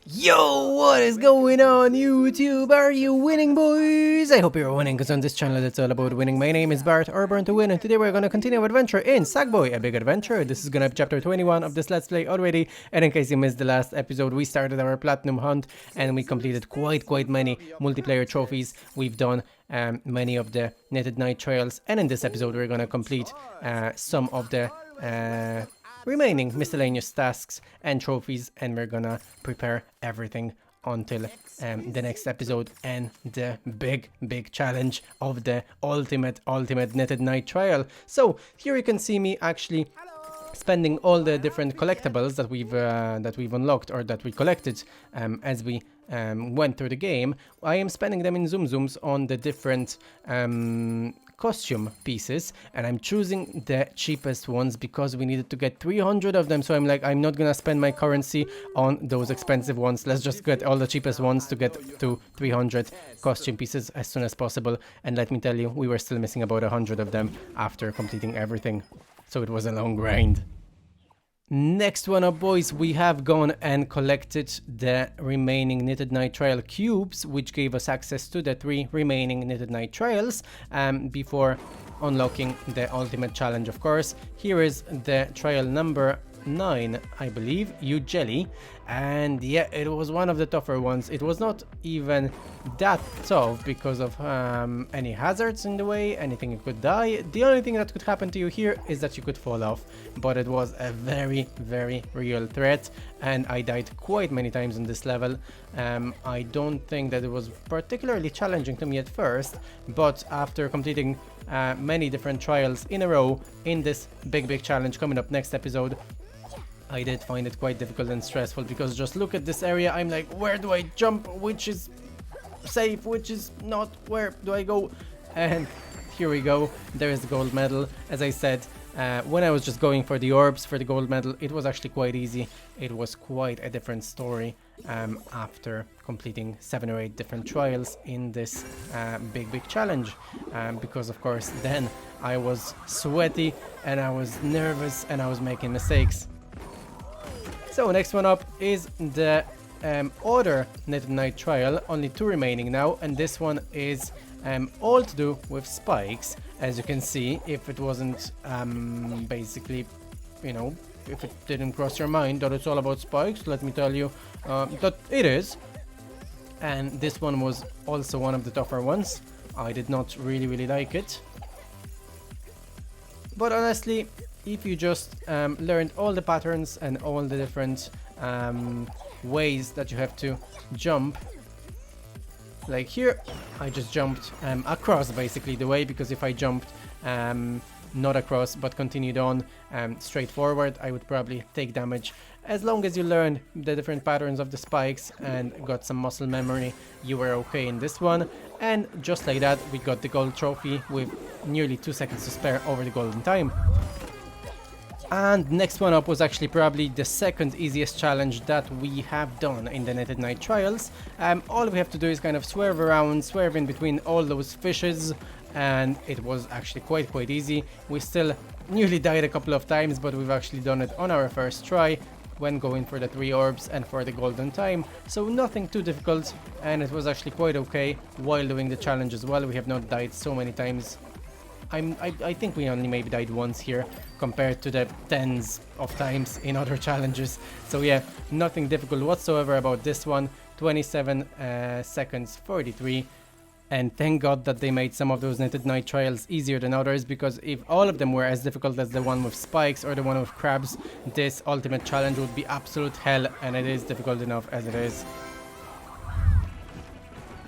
Yo, what is going on YouTube? Are you winning, boys? I hope you're winning, because on this channel it's all about winning. My name is Bart, or Burn to Win, and today we're going to continue our adventure in Sackboy, a big adventure. This is going to be chapter 21 of this Let's Play already, and in case you missed the last episode, we started our platinum hunt, and we completed quite many multiplayer trophies. We've done many of the Knitted Night trials, and in this episode we're going to complete some of the remaining miscellaneous tasks and trophies, and we're gonna prepare everything until the next episode and the big challenge of the ultimate Knitted Night trial. So here you can see me actually spending all the different collectibles that we've unlocked, or that we collected as we went through the game. I am spending them in zoom zooms on the different costume pieces, and I'm choosing the cheapest ones because we needed to get 300 of them. So I'm like, I'm not gonna spend my currency on those expensive ones. Let's just get all the cheapest ones to get to 300 costume pieces as soon as possible. And let me tell you, we were still missing about 100 of them after completing everything, so it was a long grind. Next one up, boys, we have gone and collected the remaining Knitted Night Trial cubes, which gave us access to the 3 remaining Knitted Night Trials before unlocking the ultimate challenge, of course. Here is the trial number 9, I believe, You Jelly, and yeah, it was one of the tougher ones. It was not even that tough because of any hazards in the way, anything you could die. The only thing that could happen to you here is that you could fall off, but it was a very real threat, and I died quite many times on this level. I don't think that it was particularly challenging to me at first, but after completing many different trials in a row in this big challenge coming up next episode, I did find it quite difficult and stressful, because just look at this area. I'm like, where do I jump? Which is safe? Which is not? Where do I go? And here we go. There is the gold medal. As I said, when I was just going for the orbs for the gold medal, it was actually quite easy. It was quite a different story after completing 7 or 8 different trials in this big challenge, because of course then I was sweaty and I was nervous and I was making mistakes. So next one up is the other Knitted Night trial, only 2 remaining now, and this one is all to do with spikes. As you can see, if it wasn't basically, you know, if it didn't cross your mind that it's all about spikes, let me tell you that it is. And this one was also one of the tougher ones. I did not really like it, but honestly, if you just learned all the patterns and all the different ways that you have to jump, like here, I just jumped across basically the way, because if I jumped not across but continued on straight forward, I would probably take damage. As long as you learned the different patterns of the spikes and got some muscle memory, you were okay in this one. And just like that, we got the gold trophy with nearly 2 seconds to spare over the golden time. And next one up was actually probably the second easiest challenge that we have done in the Knitted Night trials. All we have to do is kind of swerve around, swerve in between all those fishes, and it was actually quite easy. We still nearly died a couple of times, but we've actually done it on our first try when going for the 3 orbs and for the golden time, so nothing too difficult, and it was actually quite okay while doing the challenge as well. We have not died so many times. I think we only maybe died once here compared to the tens of times in other challenges. So yeah, nothing difficult whatsoever about this one. 27 seconds 43. And thank God that they made some of those Knitted Night trials easier than others, because if all of them were as difficult as the one with spikes or the one with crabs, this ultimate challenge would be absolute hell, and it is difficult enough as it is.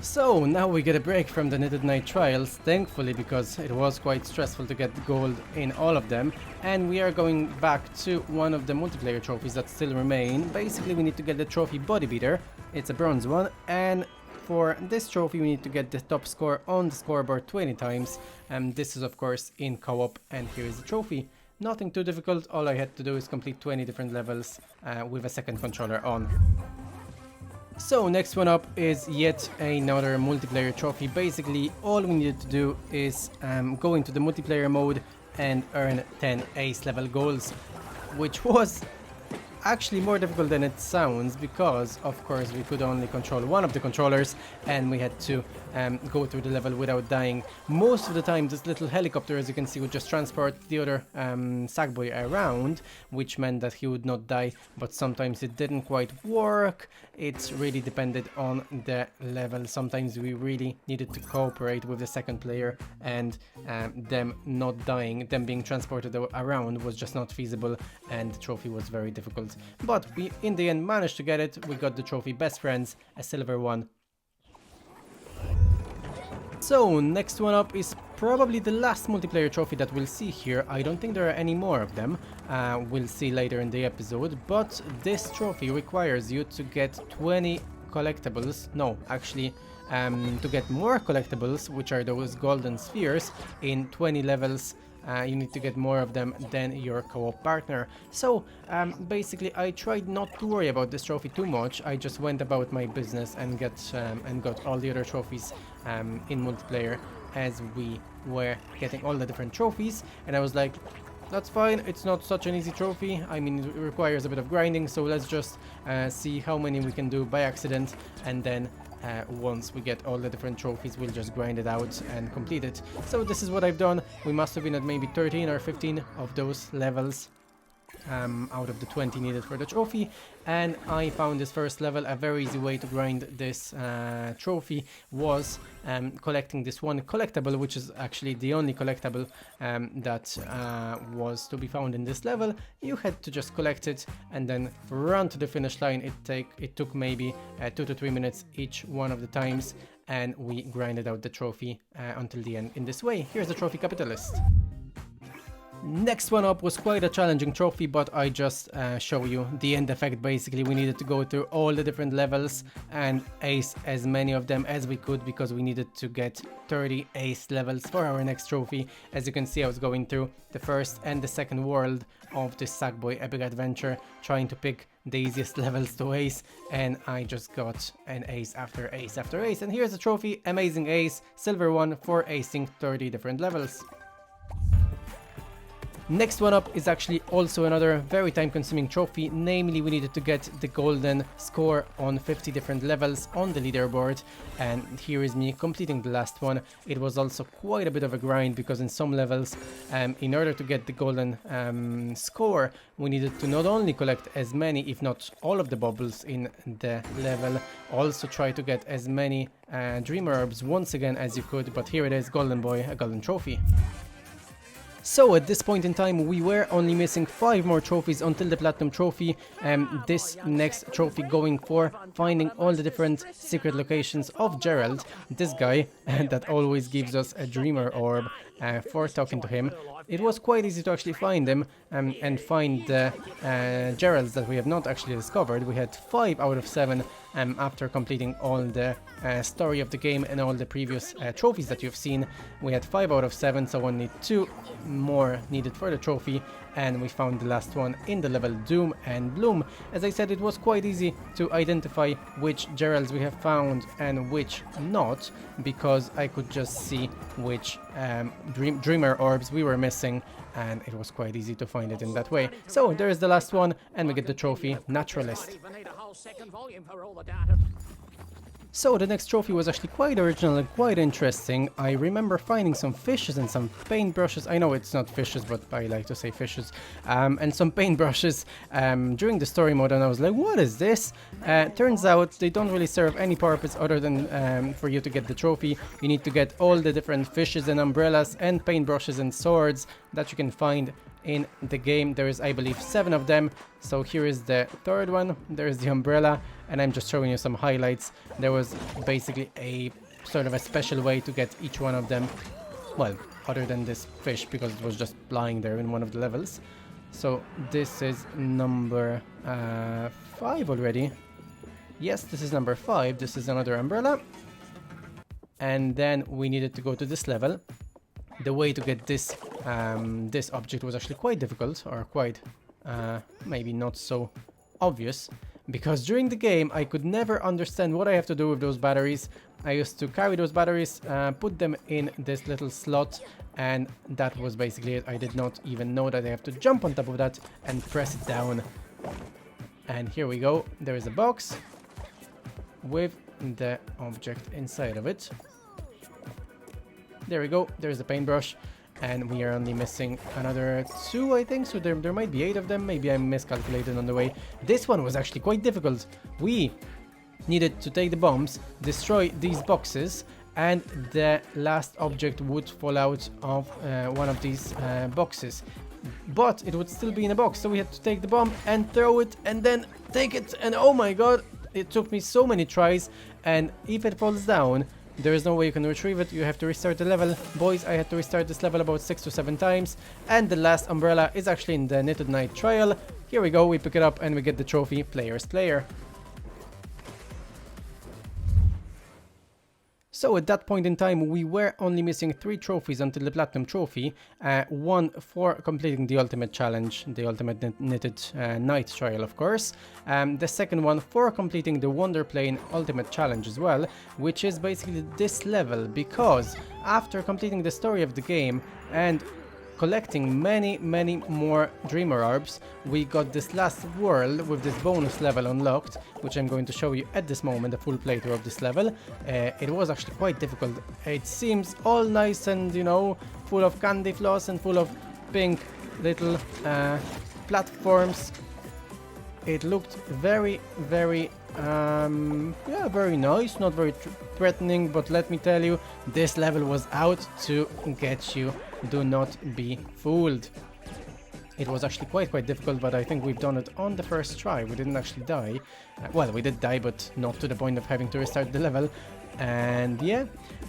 So now we get a break from the Knitted Night trials, thankfully, because it was quite stressful to get gold in all of them, and we are going back to one of the multiplayer trophies that still remain. Basically, we need to get the trophy Bodybeater. It's a bronze one, and for this trophy we need to get the top score on the scoreboard 20 times, and this is of course in co-op, and here is the trophy. Nothing too difficult. All I had to do is complete 20 different levels with a second controller on. So next one up is yet another multiplayer trophy. Basically all we needed to do is go into the multiplayer mode and earn 10 ace level goals, which was actually more difficult than it sounds, because of course we could only control one of the controllers and we had to go through the level without dying. Most of the time this little helicopter, as you can see, would just transport the other Sackboy around, which meant that he would not die, but sometimes it didn't quite work. It really depended on the level. Sometimes we really needed to cooperate with the second player, and them not dying, them being transported around was just not feasible, and the trophy was very difficult. But we in the end managed to get it. We got the trophy Best Friends, a silver one. So next one up is probably the last multiplayer trophy that we'll see here. I don't think there are any more of them. We'll see later in the episode, but this trophy requires you to get 20 collectibles. No, actually, to get more collectibles, which are those golden spheres, in 20 levels. You need to get more of them than your co-op partner. So basically I tried not to worry about this trophy too much. I just went about my business and got all the other trophies in multiplayer as we were getting all the different trophies, and I was like, that's fine, it's not such an easy trophy. I mean, it requires a bit of grinding, so let's just see how many we can do by accident, and then once we get all the different trophies, we'll just grind it out and complete it. So this is what I've done. We must have been at maybe 13 or 15 of those levels out of the 20 needed for the trophy, and I found this first level. A very easy way to grind this trophy was collecting this one collectible, which is actually the only collectible that was to be found in this level. You had to just collect it and then run to the finish line. It took maybe 2 to 3 minutes each one of the times, and we grinded out the trophy until the end in this way. Here's the trophy capitalist. Next one up was quite a challenging trophy, but I just show you the end effect. Basically, we needed to go through all the different levels and ace as many of them as we could, because we needed to get 30 ace levels for our next trophy. As you can see, I was going through the first and the second world of this Sackboy epic adventure, trying to pick the easiest levels to ace, and I just got an ace after ace after ace. And here's the trophy, amazing ace, silver one for acing 30 different levels. Next one up is actually also another very time-consuming trophy. Namely, we needed to get the golden score on 50 different levels on the leaderboard, and here is me completing the last one. It was also quite a bit of a grind, because in some levels, in order to get the golden score, we needed to not only collect as many, if not all of the bubbles in the level, also try to get as many dream herbs once again as you could. But here it is, golden boy, a golden trophy. So at this point in time, we were only missing 5 more trophies until the platinum trophy. This next trophy going for finding all the different secret locations of Gerald, this guy that always gives us a dreamer orb for talking to him. It was quite easy to actually find him and find the Geralds that we have not actually discovered. We had 5 out of 7 after completing all the story of the game and all the previous trophies that you've seen. We had 5 out of 7, so only 2 more needed for the trophy, and we found the last one in the level Doom and Bloom. As I said, it was quite easy to identify which Geralds we have found and which not, because I could just see which dreamer orbs we were missing, and it was quite easy to find it in that way. So there is the last one, and we get the trophy Naturalist. So the next trophy was actually quite original and quite interesting. I remember finding some fishes and some paintbrushes. I know it's not fishes, but I like to say fishes. And some paintbrushes during the story mode, and I was like, what is this? Turns out they don't really serve any purpose other than for you to get the trophy. You need to get all the different fishes and umbrellas and paintbrushes and swords that you can find in the game. There is, I believe, 7 of them. So here is the third one. There is the umbrella, and I'm just showing you some highlights. There was basically a sort of a special way to get each one of them. Well, other than this fish, because it was just lying there in one of the levels. So this is number 5 already. Yes, this is number 5. This is another umbrella. And then we needed to go to this level. The way to get this this object was actually quite difficult, or quite maybe not so obvious, because during the game I could never understand what I have to do with those batteries. I used to carry those batteries, put them in this little slot, and that was basically it. I did not even know that I have to jump on top of that and press it down. And here we go. There is a box with the object inside of it. There we go. There's the paintbrush. And we are only missing another 2, I think. So there might be 8 of them. Maybe I miscalculated on the way. This one was actually quite difficult. We needed to take the bombs, destroy these boxes, and the last object would fall out of one of these boxes. But it would still be in a box, so we had to take the bomb and throw it and then take it. And oh my god, it took me so many tries. And if it falls down, there is no way you can retrieve it. You have to restart the level. Boys, I had to restart this level about 6 to 7 times. And the last umbrella is actually in the Knitted Knight trial. Here we go, we pick it up and we get the trophy, Player's Player. So at that point in time, we were only missing 3 trophies until the Platinum Trophy. One for completing the Ultimate Challenge, the Ultimate Knitted Knight Trial, of course. The second one for completing the Wonderplane Ultimate Challenge as well, which is basically this level, because after completing the story of the game and collecting many more Dreamer Orbs, we got this last world with this bonus level unlocked, which I'm going to show you at this moment, a full playthrough of this level. It was actually quite difficult. It seems all nice and, you know, full of candy floss and full of pink little platforms. It looked very very nice, not very threatening, but let me tell you, this level was out to get you. Do not be fooled. It was actually quite difficult, but I think we've done it on the first try. We didn't actually die. Well, we did die, but not to the point of having to restart the level. And yeah,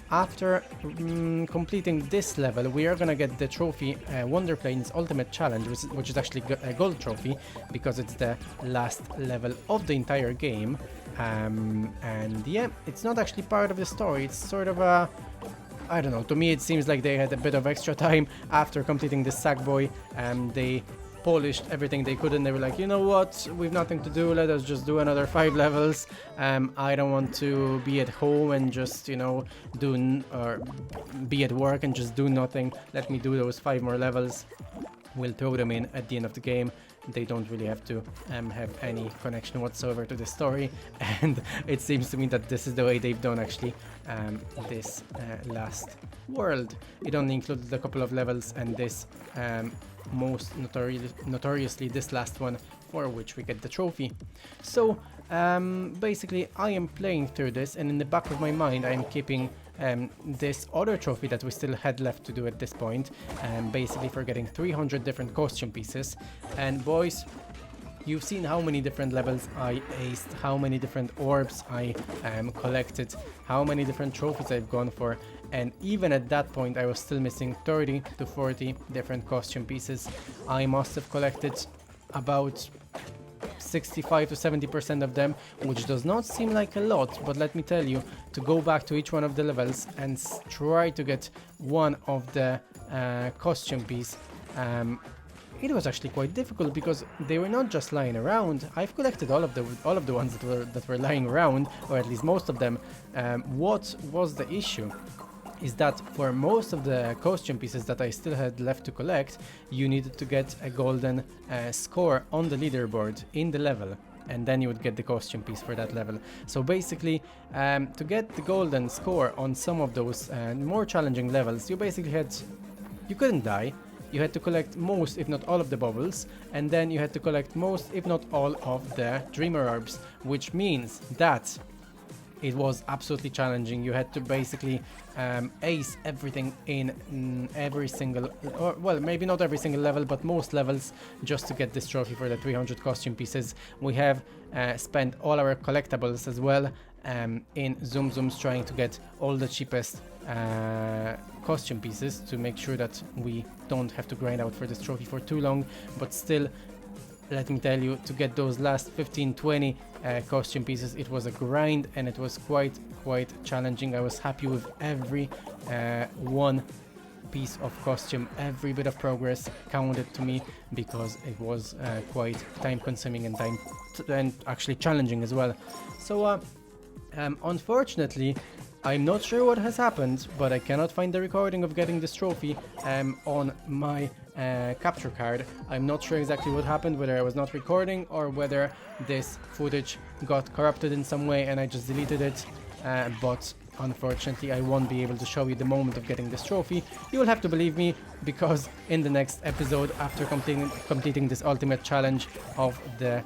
after completing this level, we are gonna get the trophy, Wonderplane's Ultimate Challenge, which is actually a gold trophy, because it's the last level of the entire game. And yeah, it's not actually part of the story. It's sort of a, I don't know, to me it seems like they had a bit of extra time after completing the Sackboy, and they polished everything they could, and they were like, you know what, we've nothing to do, let us just do another 5 levels. I don't want to be at home and just, you know, or be at work and just do nothing. Let me do those 5 more levels. We'll throw them in at the end of the game. They don't really have to have any connection whatsoever to the story, and it seems to me that this is the way they've done actually this last world. It only included a couple of levels, and this most notoriously this last one, for which we get the trophy. So basically I am playing through this, and in the back of my mind I am keeping this other trophy that we still had left to do at this point, basically for getting 300 different costume pieces. And boys, you've seen how many different levels I aced, how many different orbs I collected, how many different trophies I've gone for, and even at that point I was still missing 30 to 40 different costume pieces. I must have collected about 65 to 70% of them, which does not seem like a lot, but let me tell you, to go back to each one of the levels and try to get one of the costume piece, it was actually quite difficult, because they were not just lying around. I've collected all of the ones that were lying around, or at least most of them. What was the issue is that for most of the costume pieces that I still had left to collect, you needed to get a golden score on the leaderboard in the level, and then you would get the costume piece for that level. So basically, to get the golden score on some of those more challenging levels, you couldn't die. You had to collect most, if not all, of the bubbles, and then you had to collect most, if not all, of the Dreamer Orbs, which means that it was absolutely challenging. You had to basically ace everything in every single, or well, maybe not every single level, but most levels, just to get this trophy for the 300 costume pieces. We have spent all our collectibles as well in Zoom Zooms, trying to get all the cheapest costume pieces to make sure that we don't have to grind out for this trophy for too long. But still, let me tell you, to get those last 15-20 costume pieces, it was a grind, and it was quite challenging. I was happy with every one piece of costume. Every bit of progress counted to me, because it was quite time consuming and actually challenging as well. So unfortunately, I'm not sure what has happened, but I cannot find the recording of getting this trophy on my capture card. I'm not sure exactly what happened, whether I was not recording or whether this footage got corrupted in some way and I just deleted it, but unfortunately I won't be able to show you the moment of getting this trophy. You will have to believe me, because in the next episode, after completing this ultimate challenge of the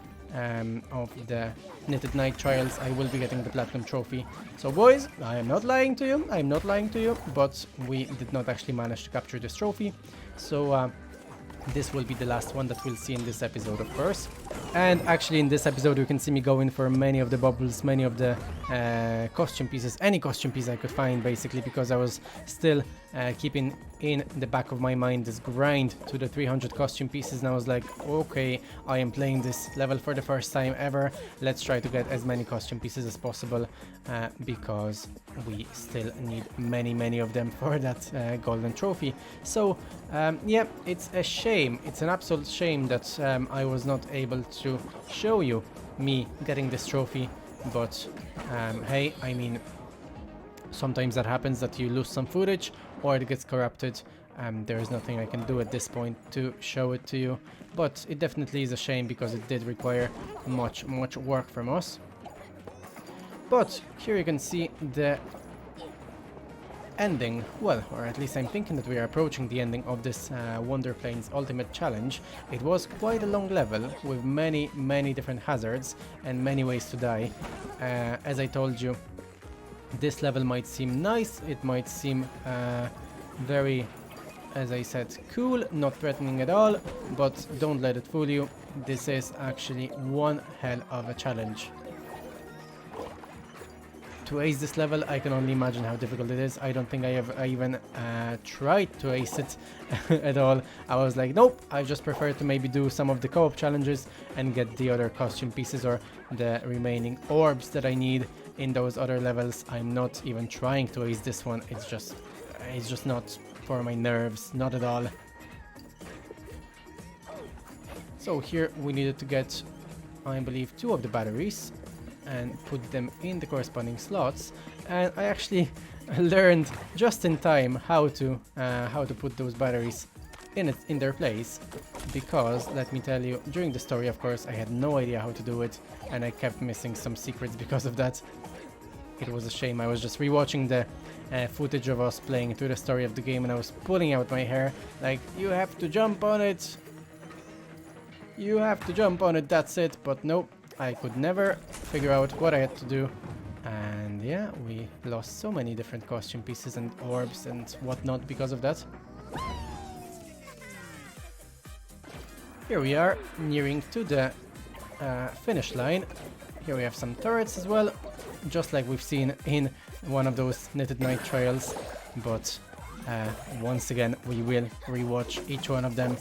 Knitted Night Trials, I will be getting the Platinum Trophy. So boys, I am not lying to you, I'm not lying to you, but we did not actually manage to capture this trophy. So this will be the last one that we'll see in this episode, of course. And actually in this episode you can see me going for many of the bubbles, many of the costume pieces, any costume piece I could find basically, because I was still keeping in the back of my mind this grind to the 300 costume pieces, and I was like, okay, I am playing this level for the first time ever, let's try to get as many costume pieces as possible, because we still need many of them for that golden trophy. So yeah, it's a shame, it's an absolute shame that I was not able to show you me getting this trophy, but hey, I mean, sometimes that happens, that you lose some footage or it gets corrupted. There is nothing I can do at this point to show it to you, but it definitely is a shame because it did require much work from us. But here you can see the ending, well, or at least I'm thinking that we are approaching the ending of this Wonderplane's Ultimate Challenge. It was quite a long level with many different hazards and many ways to die. As I told you, this level might seem nice, it might seem very, as I said, cool, not threatening at all, but don't let it fool you, this is actually one hell of a challenge. To ace this level, I can only imagine how difficult it is. I don't think I even tried to ace it at all. I was like, nope, I just prefer to maybe do some of the co-op challenges and get the other costume pieces or the remaining orbs that I need in those other levels. I'm not even trying to ace this one. It's just not for my nerves, not at all. So here we needed to get, I believe, 2 of the batteries and put them in the corresponding slots, and I actually learned just in time how to put those batteries in their place, because let me tell you, during the story, of course, I had no idea how to do it, and I kept missing some secrets because of that. It was a shame. I was just rewatching the footage of us playing through the story of the game, and I was pulling out my hair like, you have to jump on it, you have to jump on it, that's it. But nope, I could never figure out what I had to do, and yeah, we lost so many different costume pieces and orbs and whatnot because of that. Here we are, nearing to the finish line. Here we have some turrets as well, just like we've seen in one of those Knitted Night Trials, but once again we will rewatch each one of them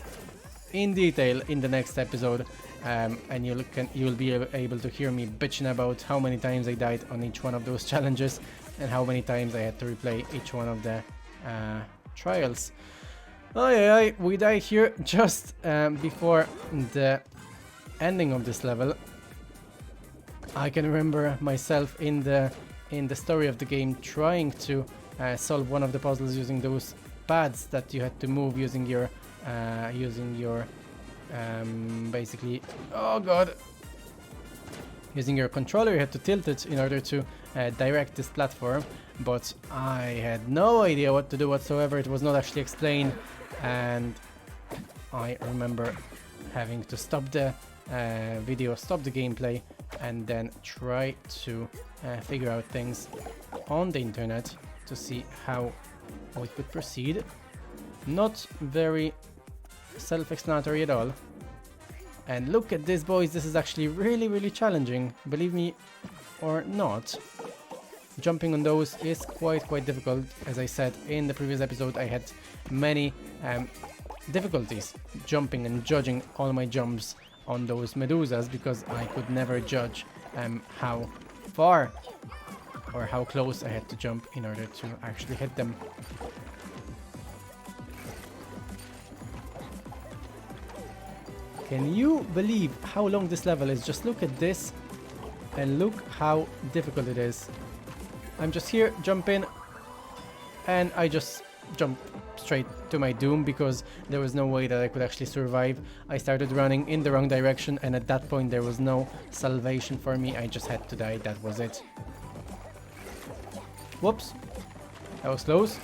in detail in the next episode, and you'll be able to hear me bitching about how many times I died on each one of those challenges and how many times I had to replay each one of the trials. We died here just before the ending of this level. I can remember myself in the story of the game trying to solve one of the puzzles using those pads that you had to move using your basically, oh god, using your controller. You had to tilt it in order to direct this platform, but I had no idea what to do whatsoever. It was not actually explained, and I remember having to stop the video, stop the gameplay, and then try to figure out things on the internet to see how we could proceed. Not very self-explanatory at all. And look at this, boys, this is actually really challenging, believe me or not. Jumping on those is quite difficult. As I said in the previous episode, I had many difficulties jumping and judging all my jumps on those medusas, because I could never judge how far or how close I had to jump in order to actually hit them. Can you believe how long this level is? Just look at this and look how difficult it is. I'm just here jumping and I just jump straight to my doom because there was no way that I could actually survive. I started running in the wrong direction, and at that point there was no salvation for me. I just had to die. That was it. Whoops. That was close.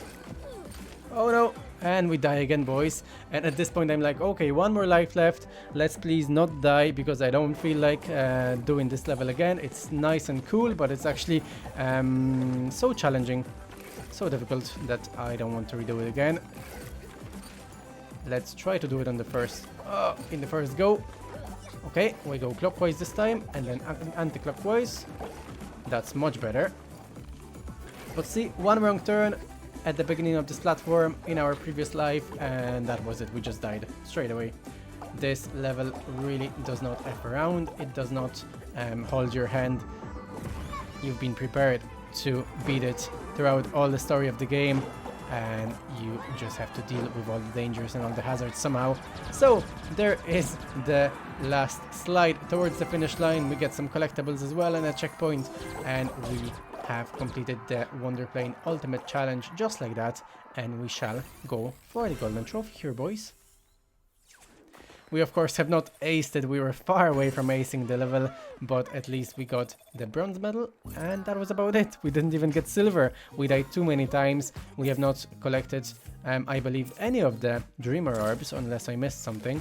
Oh no. And we die again, boys. And at this point I'm like, okay, one more life left. Let's please not die, because I don't feel like doing this level again. It's nice and cool, but it's actually so challenging, so difficult, that I don't want to redo it again. Let's try to do it on the first in the first go. Okay, we go clockwise this time, and then anti-clockwise. That's much better. But see, one wrong turn at the beginning of this platform in our previous life, and that was it. We just died straight away. This level really does not F around. It does not hold your hand. You've been prepared to beat it throughout all the story of the game, and you just have to deal with all the dangers and all the hazards somehow. So there is the last slide towards the finish line. We get some collectibles as well and a checkpoint, and we have completed the Wonderplane Ultimate Challenge just like that, and we shall go for the golden trophy here, boys. We of course have not aced it. We were far away from acing the level, but at least we got the bronze medal, and that was about it. We didn't even get silver. We died too many times. We have not collected, I believe, any of the dreamer orbs, unless I missed something.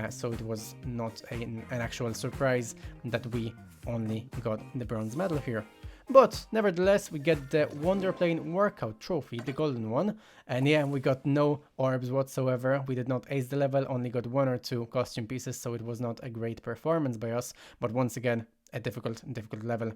So it was not an actual surprise that we only got the bronze medal here. But nevertheless, we get the Wonderplane Workout trophy, the golden one. And yeah, we got no orbs whatsoever. We did not ace the level, only got 1 or 2 costume pieces, so it was not a great performance by us. But once again, a difficult level.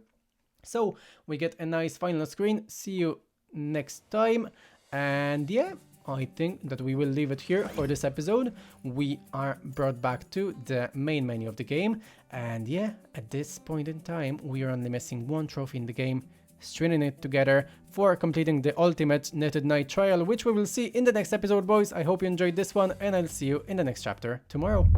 So we get a nice final screen. See you next time. And yeah, I think that we will leave it here for this episode. We are brought back to the main menu of the game, and yeah, at this point in time we are only missing 1 trophy in the game, stringing it together for completing the ultimate knitted night trial, which we will see in the next episode, boys. I hope you enjoyed this one, and I'll see you in the next chapter tomorrow.